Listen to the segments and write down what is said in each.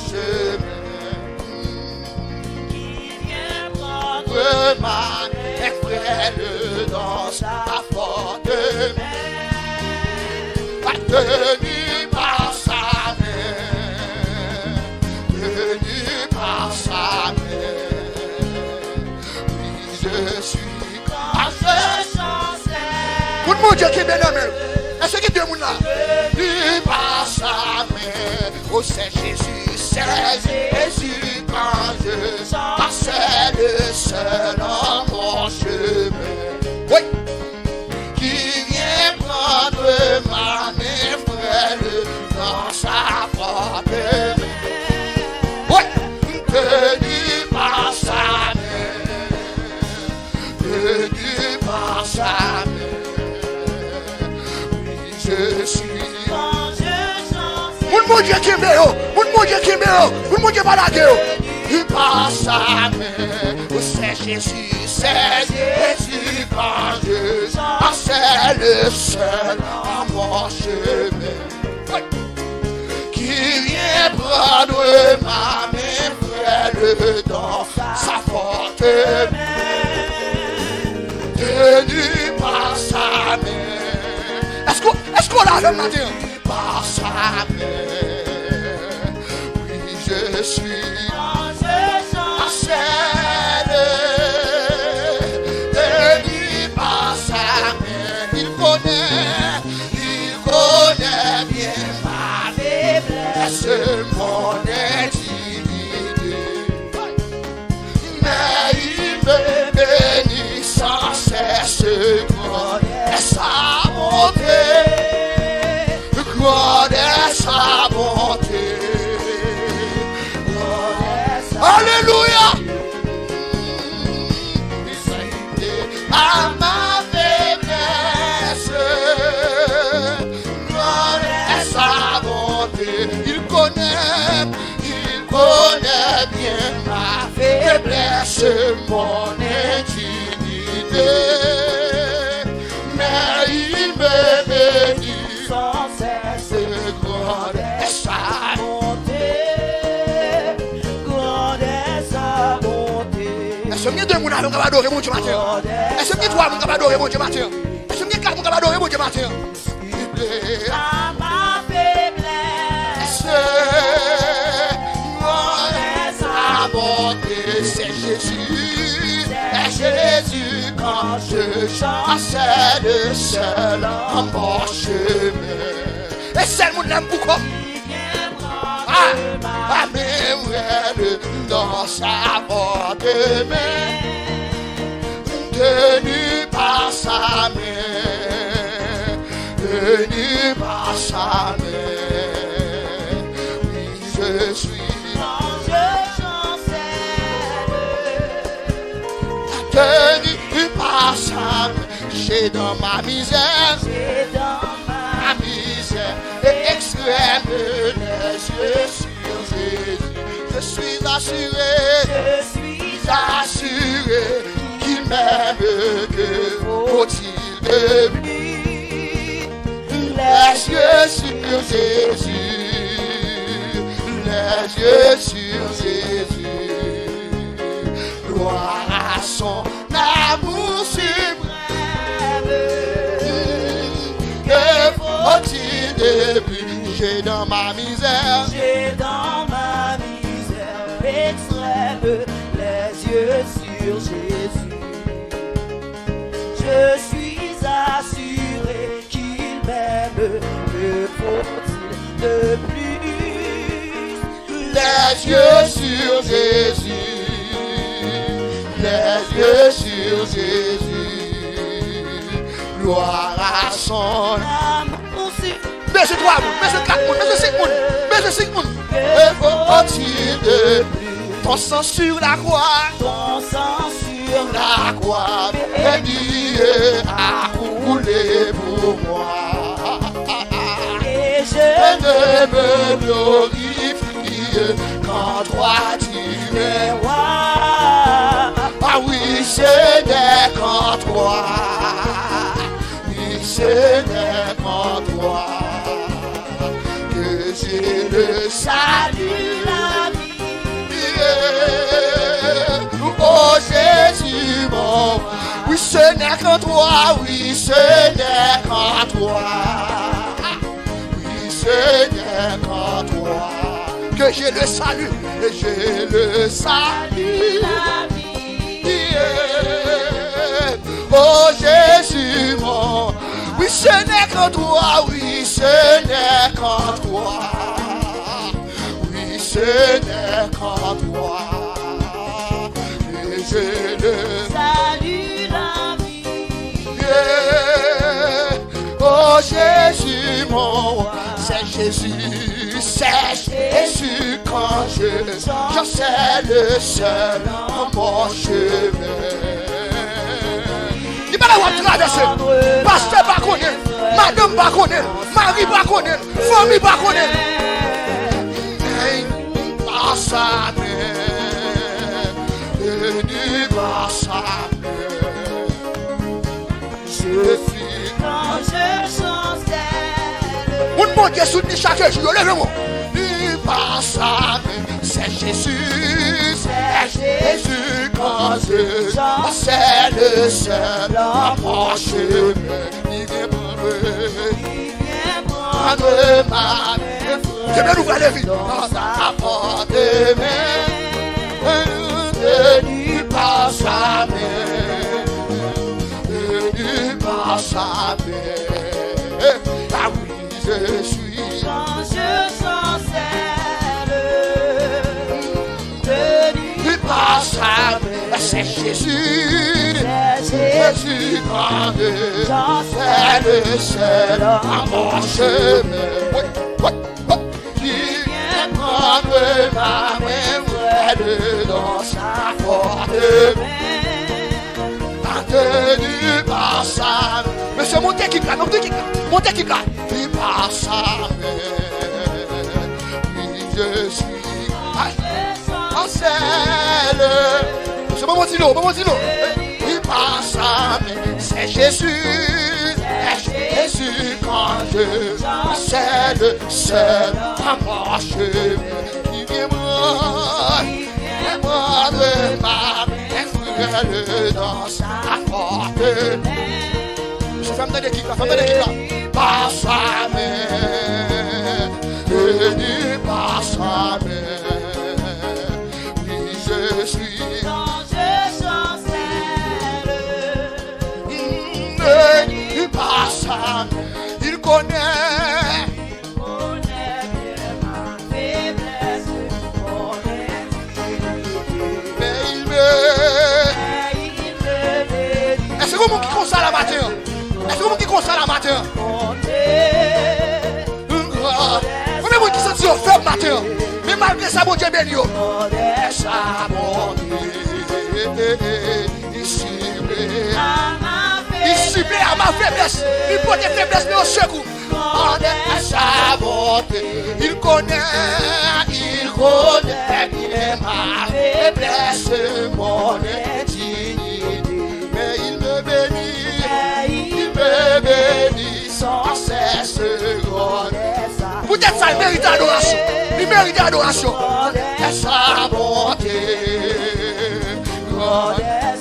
chemin. Qui vient prendre ma main, frêle dans sa forte main, tenu par sa main, tenu par sa main. Oui, je suis quand je chancelle. Pour mon Dieu qui est bien aimé. Est-ce que Dieu est là? Tenu par sa main, oh c'est Jésus quand je passais le seul en mon chemin. Oui. Qui vient prendre ma main, frêle dans sa forte main. Oui. Tenu par sa main, tenu par sa main. Oui, je suis quand je chante. Mon Dieu qui est bien. Mon Dieu qui est bien. Mon Dieu pas la gueule. Tenu par sa main, c'est Jésus quand je passais le seul en mon chemin. Oui. Qui vient prendre ma main, frêle dans sa forte main, tenu par sa main. Est-ce qu'on l'a fait matin? Tenu par sa main, oui je suis tenu par sa main. Il connaît bien ma faiblesse, mon intimité, mais il me bénit sans cesse, connaît sa bonté, connaît sa bonté. Alléluia. À ma faiblesse, connaît sa bonté. Il connaît bien ma faiblesse, mon intimité, mais il me bénit sans cesse, connaît sa bonté. Est-ce que deux personnes qui adoré mon Dieu matin? Est-ce que trois personnes qui adoré mon Dieu matin? Est-ce que quatre personnes qui adoré mon Dieu matin? À ma faiblesse, connaît sa bonté. C'est Jésus quand je chancelle le seul en mon chemin. Et c'est le monde l'aime pourquoi? Ma main dans sa forte main, tenue par sa main, tenue par sa main. Oui, je suis quand je chancelle, tenue par sa main. J'ai dans ma misère, et extrême les yeux sur Jésus. Je suis assuré qu'il m'aime. Que faut-il de plus? Les yeux sur Jésus, les yeux sur Jésus. Gloire à son amour suprême. Que faut-il de plus? J'ai dans ma misère extrême les yeux sur Jésus. Je suis assuré qu'il m'aime. Que faut-il de plus? Les yeux sur Jésus, les yeux sur Jésus. Gloire à son amour. Baissez trois, baissez quatre, baissez cinq. Que faut-il de plus? Ton sang sur la croix, ton sang sur la croix, béni a coulé pour moi. Et je ne me glorifie qu'en toi tu es roi. Ah oui, ce n'est qu'en toi. Oui, ce n'est qu'en toi que j'ai le salut là. ce n'est qu'en toi, oui, ce n'est qu'en toi. Oui, ce n'est qu'en toi que j'ai le salut, et j'ai le salut. Oh Jésus mon, oui ce n'est qu'en toi, oui ce n'est qu'en toi, oui ce n'est qu'en toi, et j'ai le salut la vie. Oh Jésus mon, c'est Jésus quand j'en sais le seul en mon chemin. Il va l'avoir traversé. Pasteur pas connaît, madame pas connaît, mari pas connaît, famille pas connaît. Pas sa mère, ni pas sa mère. Je suis quand je chancelle. mon bon Dieu soutenu chaque jour, lève-moi. Ni pas sa mère, c'est Jésus, quand je c'est le seul à mon chemin. Il vient prendre ma main. Je vais nous aller vite dans sa porte de main. Tenu par sa main, tenu par sa main. Ah oui, je suis Quand je chancelle, tenu par sa main. C'est Jésus, Jésus quand c'est le seul à mon chemin. Il vient prendre ma main, elle dans sa porte main, tenu par sa main. Monsieur, montez qui claque, montez qui claque. Il par sa main, oui je suis en selle. Monsieur, maman dis-le. Il par sa main, c'est Jésus, quand je c'est le seul à mon chemin. Qui vient prendre ma main, dans sa porte. Je fais me donner qui là, par sa main, tenu par sa main. Oui, je suis quand je chancelle, tenu par sa main. Il connaît bien ma faiblesse, mais il me. il me bénit. Est-ce que vous qui console la matin? Est-ce que vous qui console la matin? Combien de gens qui sont faibles matin? Mais malgré ça, mon Dieu béni. Ça, mon Dieu, il cible à ma faiblesse. Il porte des faiblesses, mais au secours. Sa bonté, il connaît bien ma faiblesse, mon indignité. Mais il me bénit sans cesse. Peut-être ça, il mérite adoration. Il mérite adoration. Sa bonté,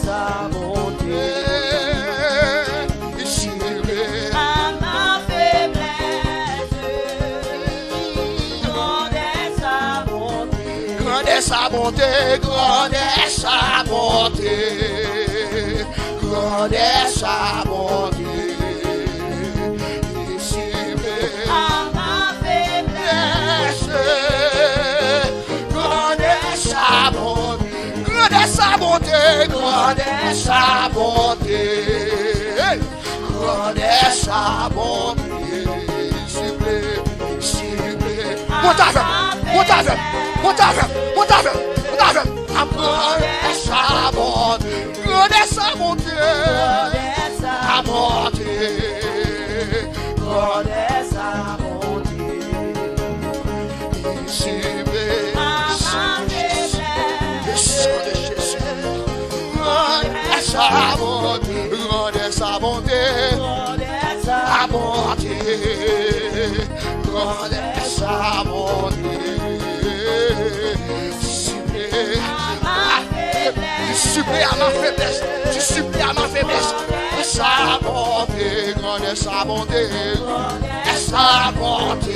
Sa bonté, il cible à ma faiblesse, grande est sa bonté. grande est sa bonté, grande est sa bonté, grande est sa bonté. Il cible À ma faiblesse, grande est sa bonté, grande est sa bonté, grande est sa bonté, grande est sa bonté. Ciblé, monte avec, grande est sa bonté, grande est sa bonté, grande est sa bonté, grande est sa bonté. ciblé. À ma Le sang faiblesse, de Jésus, grande est sa bonté, grande est sa bonté, grande est sa sa bonté, grande est sa bonté. à ma faiblesse, Tu supplées à ma faiblesse, tu supplées à ma faiblesse, Connais sa bonté, et sa bonté.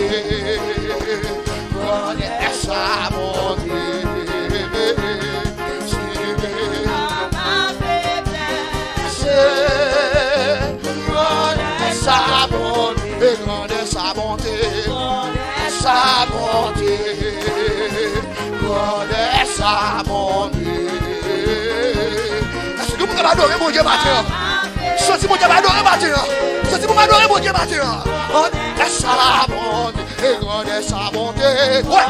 Connais sa bonté. Connais sa bonté, connais sa bonté, sa bonté, connais sa bonté. Est-ce que vous avez adoré mon Dieu matin? Si vous avez adoré matin, si vous avez adoré mon Dieu matin, connais sa bonté, connais sa bonté, ouais,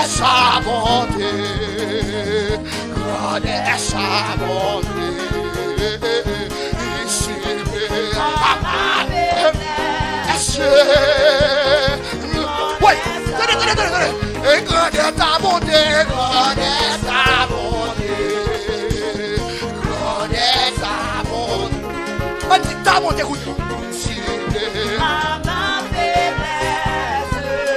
sa bonté, connais sa bonté. Oui, tenez. Et connais ta bonté, connais ta bonté, connais ta bonté. On dit ta bonté, oui.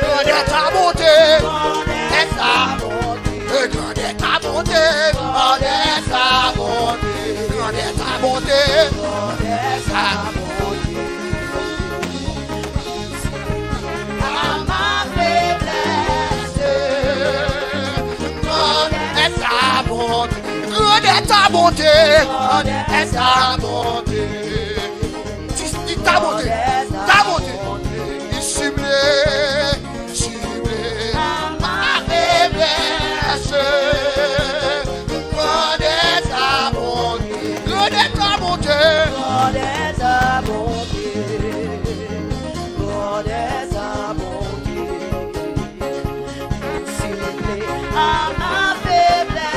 Connais ta bonté, connais ta bonté, connais ta bonté, connais ta bonté, connais ta bonté, connais ta bonté. Connais ta bonté, connais ta bonté, dis ta bonté, ciblé, ma faiblesse, connais ta bonté, connais ta bonté, connais ta bonté, connais ta bonté, ciblé, ma faiblesse.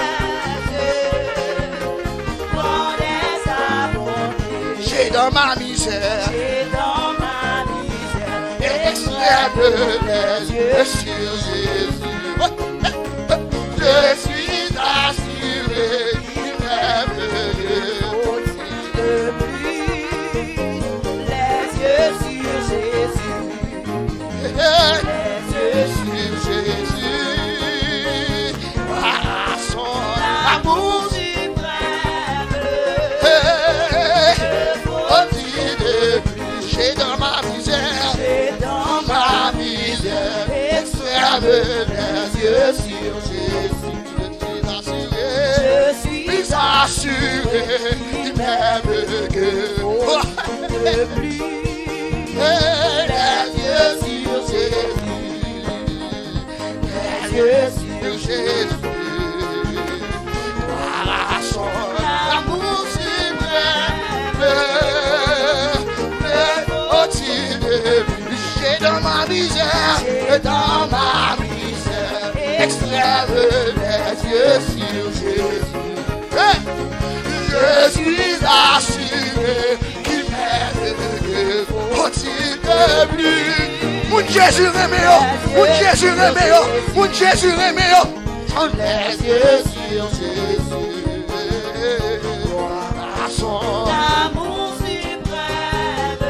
Dans ma misère, extrême les yeux sur Jésus. Je suis assuré qu'il m'aime les yeux sur Jésus. Les yeux sur Jésus. À son amour. Dans ma misère, extrême les yeux sur Jésus. Je suis assuré, il m'aime que plus. Les yeux sur Jésus, les yeux sur Jésus. Voilà son amour suprême. J'ai dans ma misère, extrême les yeux sur Jésus. Je suis assuré qu'il m'aime au-dessus de plus. Mon Jésus est meilleur, mon Jésus est meilleur, mon Jésus est meilleur. Les yeux sur Jésus, à son amour suprême.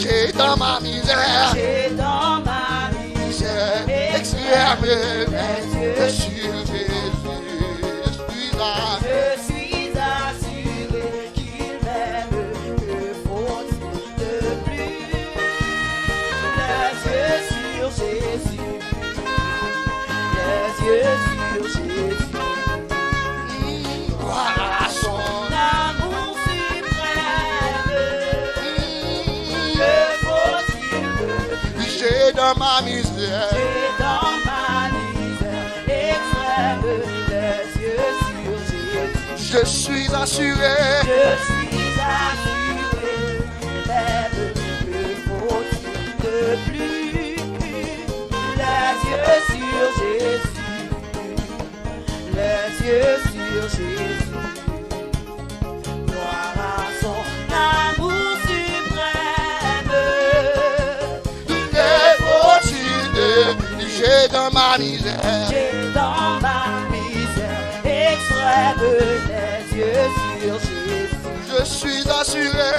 J'ai dans ma misère, extrême les sur Jésus. Je suis assuré qu'il m'aime, que faut-il de plus? Les yeux sur Jésus, les yeux sur Jésus. Voilà son amour suprême. Que faut-il de plus? J'ai dans ma misère, extrême les yeux sur Jésus. Je suis assuré, même que faut-il de plus? Les yeux sur Jésus, les yeux sur Jésus. Gloire à son amour suprême. Que faut-il de plus? J'ai dans ma misère, extrême les yeux sur Jésus. Je suis assuré,